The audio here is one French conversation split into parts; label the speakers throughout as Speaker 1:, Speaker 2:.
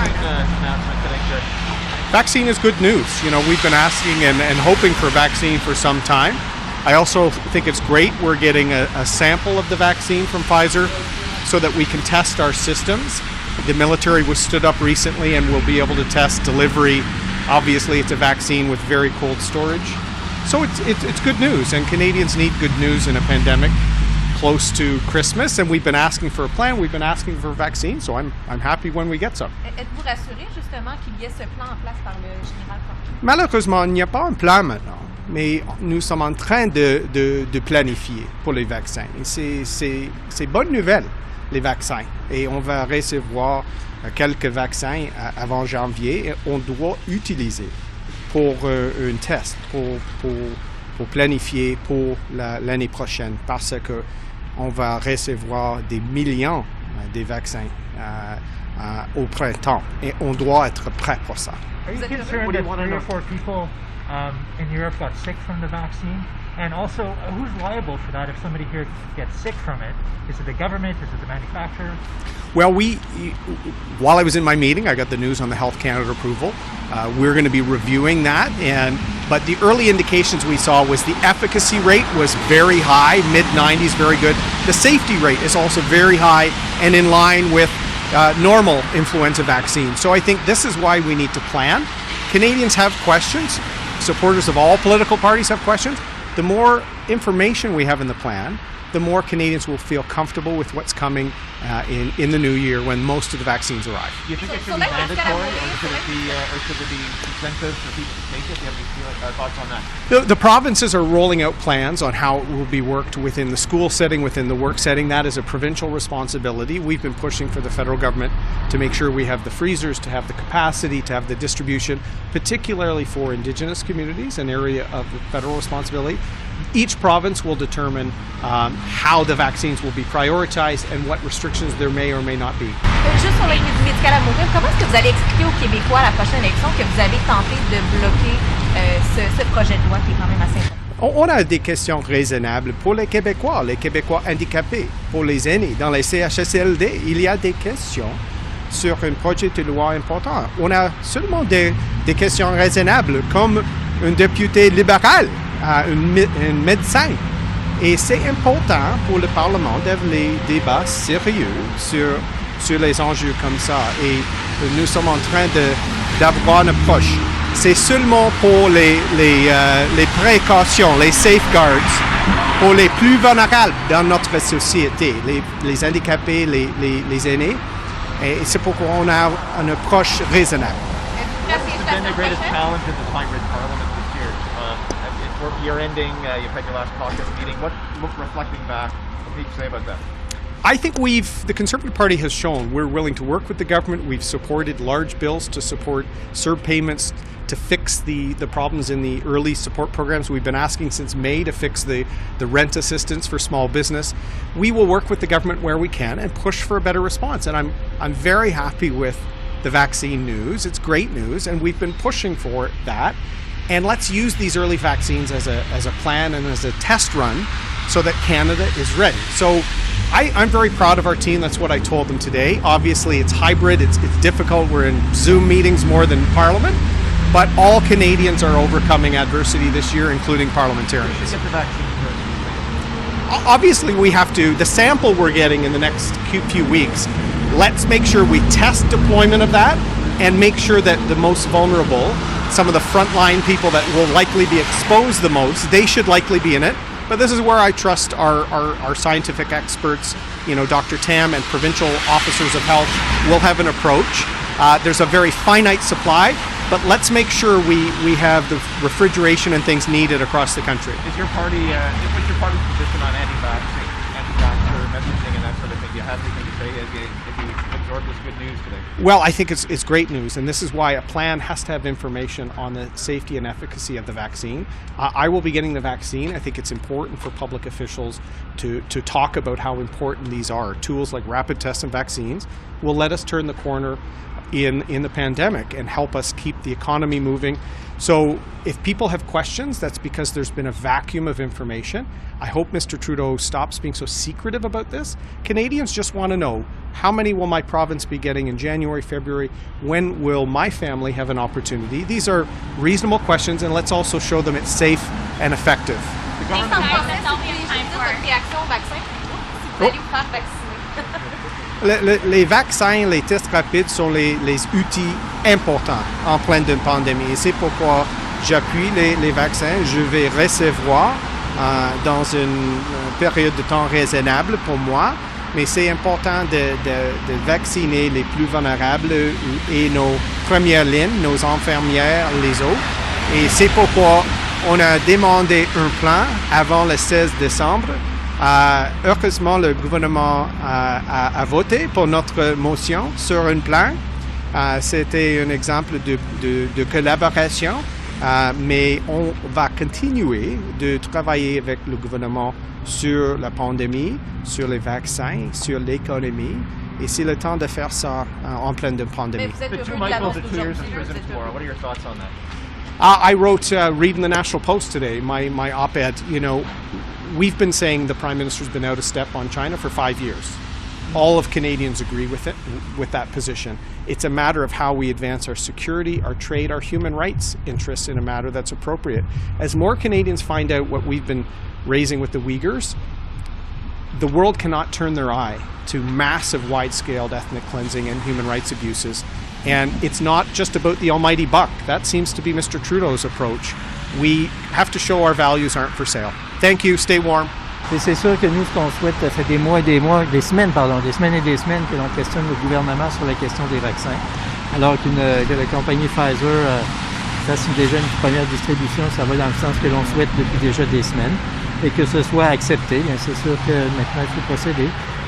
Speaker 1: announcement today, Chris?
Speaker 2: Vaccine is good news. You know, we've been asking and hoping for vaccine for some time. I also think it's great we're getting a sample of the vaccine from Pfizer so that we can test our systems. The military was stood up recently and will be able to test delivery. Obviously, it's a vaccine with very cold storage. So it's good news, and Canadians need good news in a pandemic close to Christmas, and we've been asking for a plan, we've been asking for a vaccine, so I'm happy when we get some.
Speaker 3: Êtes-vous rassuré justement qu'il y ait ce plan en place par le général Fortin?
Speaker 2: Malheureusement, il n'y a pas un plan maintenant, mais nous sommes en train de planifier pour les vaccins. C'est bonne nouvelle, les vaccins, et on va recevoir quelques vaccins avant janvier, et on doit utiliser pour un test, pour planifier pour l'année prochaine, parce que on va recevoir des millions de vaccins au printemps, et on doit être prêt pour ça.
Speaker 4: Are you concerned that 3 or 4 people in Europe got sick from the vaccine? And also, who's liable for that if somebody here gets sick from it? Is it the government? Is it the manufacturer?
Speaker 2: Well, while I was in my meeting, I got the news on the Health Canada approval. We're going to be reviewing that, but the early indications we saw was the efficacy rate was very high, mid-90s, very good. The safety rate is also very high and in line with normal influenza vaccines. So I think this is why we need to plan. Canadians have questions. Supporters of all political parties have questions. The more information we have in the plan, the more Canadians will feel comfortable with what's coming in the new year when most of the vaccines arrive.
Speaker 1: Do you think it should be mandatory, or should it be incentive for people to take it? Do you have any thoughts on that?
Speaker 2: The provinces are rolling out plans on how it will be worked within the school setting, within the work setting. That is a provincial responsibility. We've been pushing for the federal government to make sure we have the freezers, to have the capacity, to have the distribution, particularly for Indigenous communities, an area of the federal responsibility. Each province will determine how the vaccines will be prioritized and what restrictions there may or may not be.
Speaker 3: Juste sur l'aide médicale à mourir, comment est-ce que vous allez expliquer aux Québécois à la prochaine élection que vous avez tenté de bloquer ce projet de loi qui est quand même assez important?
Speaker 2: On a des questions raisonnables pour les Québécois handicapés, pour les aînés. Dans les CHSLD, il y a des questions sur un projet de loi important. On a seulement des questions raisonnables, comme un député libéral, un médecin. Et c'est important pour le Parlement d'avoir des débats sérieux sur les enjeux comme ça. Et nous sommes en train d'avoir une approche. C'est seulement pour les précautions, les safeguards, pour les plus vulnérables dans notre société, les handicapés, les aînés. Et c'est pourquoi on a une approche raisonnable.
Speaker 1: What's been the greatest challenge in this hybrid parliament this year? Year ending, you've had your last caucus meeting. What reflecting back, what can you say about that?
Speaker 2: I think the Conservative Party has shown we're willing to work with the government. We've supported large bills to support CERB payments to fix the problems in the early support programs. We've been asking since May to fix the rent assistance for small business. We will work with the government where we can and push for a better response. And I'm very happy with the vaccine news. It's great news, and we've been pushing for that. And let's use these early vaccines as a plan and as a test run so that Canada is ready. So I'm very proud of our team. That's what I told them today. Obviously, it's hybrid. It's difficult. We're in Zoom meetings more than Parliament. But all Canadians are overcoming adversity this year, including parliamentarians.
Speaker 1: Get the vaccine first.
Speaker 2: Obviously, we have to. The sample we're getting in the next few weeks, let's make sure we test deployment of that and make sure that the most vulnerable, some of the frontline people that will likely be exposed the most, they should likely be in it. But this is where I trust our scientific experts, Dr. Tam and provincial officers of health will have an approach. There's a very finite supply, but let's make sure we have the refrigeration and things needed across the country.
Speaker 1: What's your party's position on anti-vaxxer messaging and that sort of thing? Do you have anything to say if you absorb this good news today?
Speaker 2: Well, I think it's great news, and this is why a plan has to have information on the safety and efficacy of the vaccine. I will be getting the vaccine. I think it's important for public officials to talk about how important these are. Tools like rapid tests and vaccines will let us turn the corner in the pandemic and help us keep the economy moving. So if people have questions, that's because there's been a vacuum of information. I hope Mr. Trudeau stops being so secretive about this. Canadians just want to know, how many will my province be getting in January, February? When will my family have an opportunity? These are reasonable questions, and let's also show them it's safe and effective.
Speaker 1: The government.
Speaker 2: Les vaccins, les tests rapides sont les outils importants en pleine d'une pandémie. Et c'est pourquoi j'appuie les vaccins. Je vais recevoir dans une période de temps raisonnable pour moi. Mais c'est important de vacciner les plus vulnérables et nos premières lignes, nos infirmières, les autres. Et c'est pourquoi on a demandé un plan avant le 16 décembre. Heureusement, le gouvernement a voté pour notre motion sur un plan. C'était un exemple de collaboration, mais on va continuer de travailler avec le gouvernement sur la pandémie, sur les vaccins, sur l'économie. Et c'est le temps de faire ça en pleine pandémie.
Speaker 1: The two Michaels at 2 years in prison tomorrow. What are your thoughts on that?
Speaker 2: I wrote, reading the National Post today, my op-ed, we've been saying the Prime Minister's been out of step on China for 5 years. All of Canadians agree with that position. It's a matter of how we advance our security, our trade, our human rights interests in a matter that's appropriate. As more Canadians find out what we've been raising with the Uyghurs, the world cannot turn their eye to massive, wide-scale ethnic cleansing and human rights abuses. And it's not just about the almighty buck. That seems to be Mr. Trudeau's approach. We have to show our values aren't for sale. Thank you. Stay warm.
Speaker 5: Et c'est sûr que nous, ce qu'on souhaite, ça fait des mois et des mois, des semaines et des semaines que l'on questionne le gouvernement sur la question des vaccins. Alors que la compagnie Pfizer fasse déjà une première distribution, ça va dans le sens que l'on souhaite depuis déjà des semaines. Et que ce soit accepté, bien c'est sûr que maintenant il faut procéder.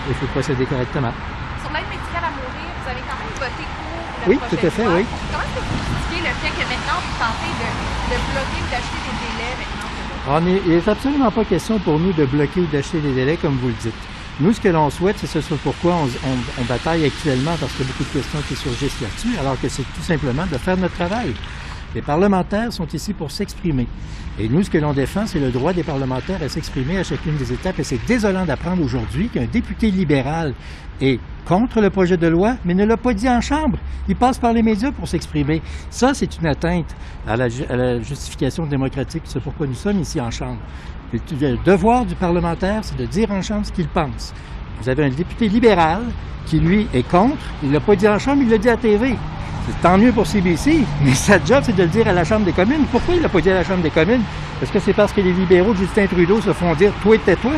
Speaker 5: Il faut procéder correctement.
Speaker 3: Sur l'aide médicale à mourir, vous avez quand même voté pour le
Speaker 5: Oui,
Speaker 3: projet
Speaker 5: tout à fait,
Speaker 3: de loi.
Speaker 5: oui.
Speaker 3: Comment est-ce que vous expliquez le fait que maintenant vous tentez de bloquer ou d'acheter des délais maintenant?
Speaker 5: Il n'est absolument pas question pour nous de bloquer ou d'acheter des délais, comme vous le dites. Nous, ce que l'on souhaite, c'est ce pourquoi on bataille actuellement, parce qu'il y a beaucoup de questions qui surgissent là-dessus, alors que c'est tout simplement de faire notre travail. Les parlementaires sont ici pour s'exprimer. Et nous, ce que l'on défend, c'est le droit des parlementaires à s'exprimer à chacune des étapes. Et c'est désolant d'apprendre aujourd'hui qu'un député libéral est contre le projet de loi, mais ne l'a pas dit en Chambre. Il passe par les médias pour s'exprimer. Ça, c'est une atteinte à la justification démocratique. C'est pourquoi nous sommes ici en Chambre. Le devoir du parlementaire, c'est de dire en Chambre ce qu'il pense. Vous avez un député libéral qui, lui, est contre. Il ne l'a pas dit en Chambre, il l'a dit à TV. C'est tant mieux pour CBC, mais sa job, c'est de le dire à la Chambre des communes. Pourquoi il ne l'a pas dit à la Chambre des communes? Est-ce que c'est parce que les libéraux de Justin Trudeau se font dire « toi, tais-toi ».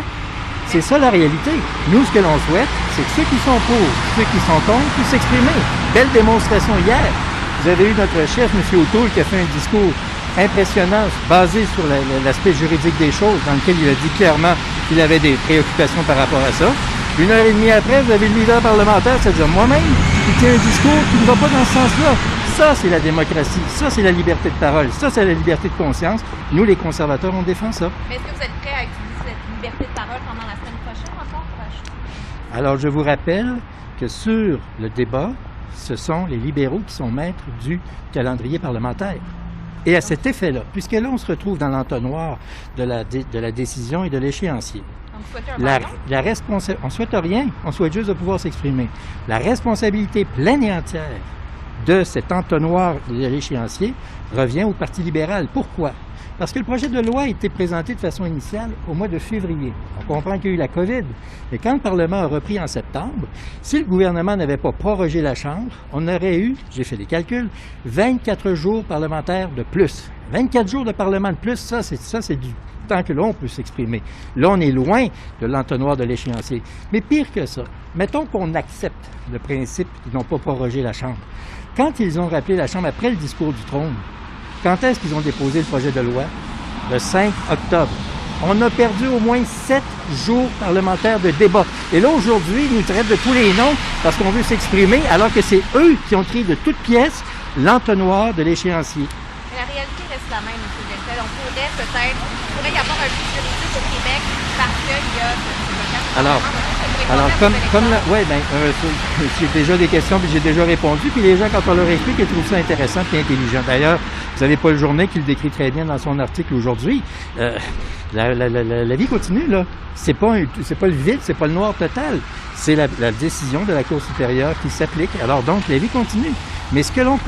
Speaker 5: C'est ça la réalité. Nous, ce que l'on souhaite, c'est que ceux qui sont pour, ceux qui sont contre, puissent s'exprimer. Belle démonstration hier. Vous avez eu notre chef, M. O'Toole, qui a fait un discours impressionnant, basé sur l'aspect juridique des choses, dans lequel il a dit clairement qu'il avait des préoccupations par rapport à ça. 1h30 après, vous avez le leader parlementaire, c'est-à-dire moi-même, qui tient un discours qui ne va pas dans ce sens-là. Ça, c'est la démocratie. Ça, c'est la liberté de parole. Ça, c'est la liberté de conscience. Nous, les conservateurs, on défend ça.
Speaker 3: Mais est-ce que vous êtes prêts à utiliser cette liberté de parole pendant la semaine prochaine encore pour acheter?
Speaker 5: Alors, je vous rappelle que sur le débat, ce sont les libéraux qui sont maîtres du calendrier parlementaire. Et à cet effet-là, puisque là, on se retrouve dans l'entonnoir de la décision et de l'échéancier. On souhaite rien, on souhaite juste de pouvoir s'exprimer. La responsabilité pleine et entière de cet entonnoir de l'échéancier revient au Parti libéral. Pourquoi? Parce que le projet de loi a été présenté de façon initiale au mois de février. On comprend qu'il y a eu la COVID. Et quand le Parlement a repris en septembre, si le gouvernement n'avait pas prorogé la Chambre, on aurait eu, j'ai fait les calculs, 24 jours parlementaires de plus. 24 jours de Parlement de plus, ça c'est du temps que l'on peut s'exprimer. Là, on est loin de l'entonnoir de l'échéancier. Mais pire que ça, mettons qu'on accepte le principe qu'ils n'ont pas prorogé la Chambre. Quand ils ont rappelé la Chambre après le discours du trône, quand est-ce qu'ils ont déposé le projet de loi? Le 5 octobre. On a perdu au moins 7 jours parlementaires de débat. Et là, aujourd'hui, ils nous traitent de tous les noms parce qu'on veut s'exprimer, alors que c'est eux qui ont créé de toutes pièces l'entonnoir de l'échéancier.
Speaker 3: Mais la réalité reste la même, M. Bessel. Il pourrait y avoir un but juridique au Québec parce qu'il y a ce blocage
Speaker 5: Alors, j'ai déjà des questions, puis j'ai déjà répondu, puis les gens, quand on leur explique, ils trouvent ça intéressant et intelligent. D'ailleurs, vous avez Paul Journet qui le décrit très bien dans son article aujourd'hui. La vie continue, là. C'est pas le vide, c'est pas le noir total. C'est la décision de la Cour supérieure qui s'applique. Alors donc, la vie continue. Mais ce que l'on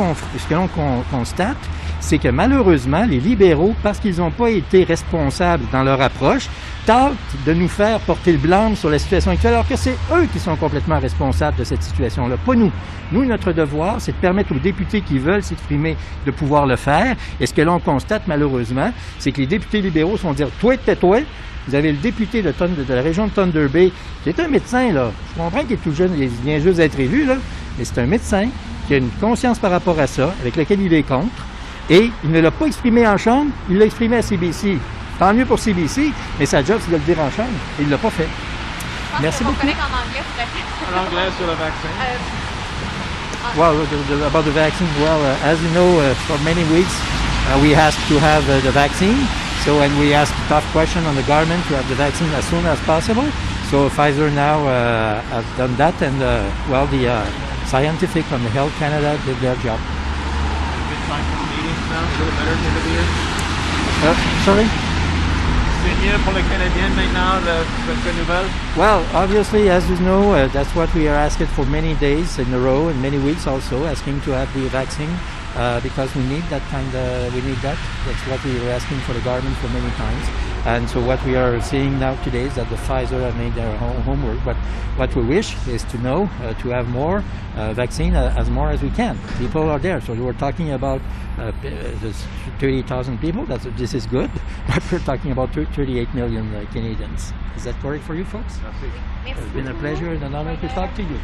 Speaker 5: constate, c'est que malheureusement, les libéraux, parce qu'ils n'ont pas été responsables dans leur approche, tentent de nous faire porter le blâme sur la situation actuelle, alors que c'est eux qui sont complètement responsables de cette situation-là, pas nous. Nous, notre devoir, c'est de permettre aux députés qui veulent s'exprimer de pouvoir le faire. Et ce que l'on constate malheureusement, c'est que les députés libéraux sont dire « toi, tais-toi ». Vous avez le député de la région de Thunder Bay, qui est un médecin, là. Je comprends qu'il est tout jeune, il vient juste d'être élu, là, mais c'est un médecin qui a une conscience par rapport à ça, avec laquelle il est contre. Et il ne l'a pas exprimé en chambre, il l'a exprimé à CBC. Tant mieux pour CBC, mais sa job, c'est de le dire en chambre. Et il ne l'a pas fait. Merci beaucoup.
Speaker 1: En anglais sur le vaccin.
Speaker 5: Well, about the vaccine, well, as you know, for many weeks, we asked to have the vaccine. So, and we asked a tough question on the government to have the vaccine as soon as possible. So Pfizer now have done that, and well, the scientific from the Health Canada did their job.
Speaker 1: Good time for meetings now, a little better at the end of the year.
Speaker 5: Sorry?
Speaker 1: C'est mieux pour les Canadiens maintenant, cette nouvelle?
Speaker 5: Well, obviously, as you know, that's what we are asking for many days in a row and many weeks also, asking to have the vaccine. Because we need that we need that. That's what we were asking for the government for many times. And so what we are seeing now today is that the Pfizer have made their homework. But what we wish is to know, to have more vaccine as more as we can. People are there. So we were talking about 30,000 people. This is good. But we're talking about 38 million Canadians. Is that correct for you folks?
Speaker 1: Merci.
Speaker 5: It's been a pleasure and an honor to talk to you.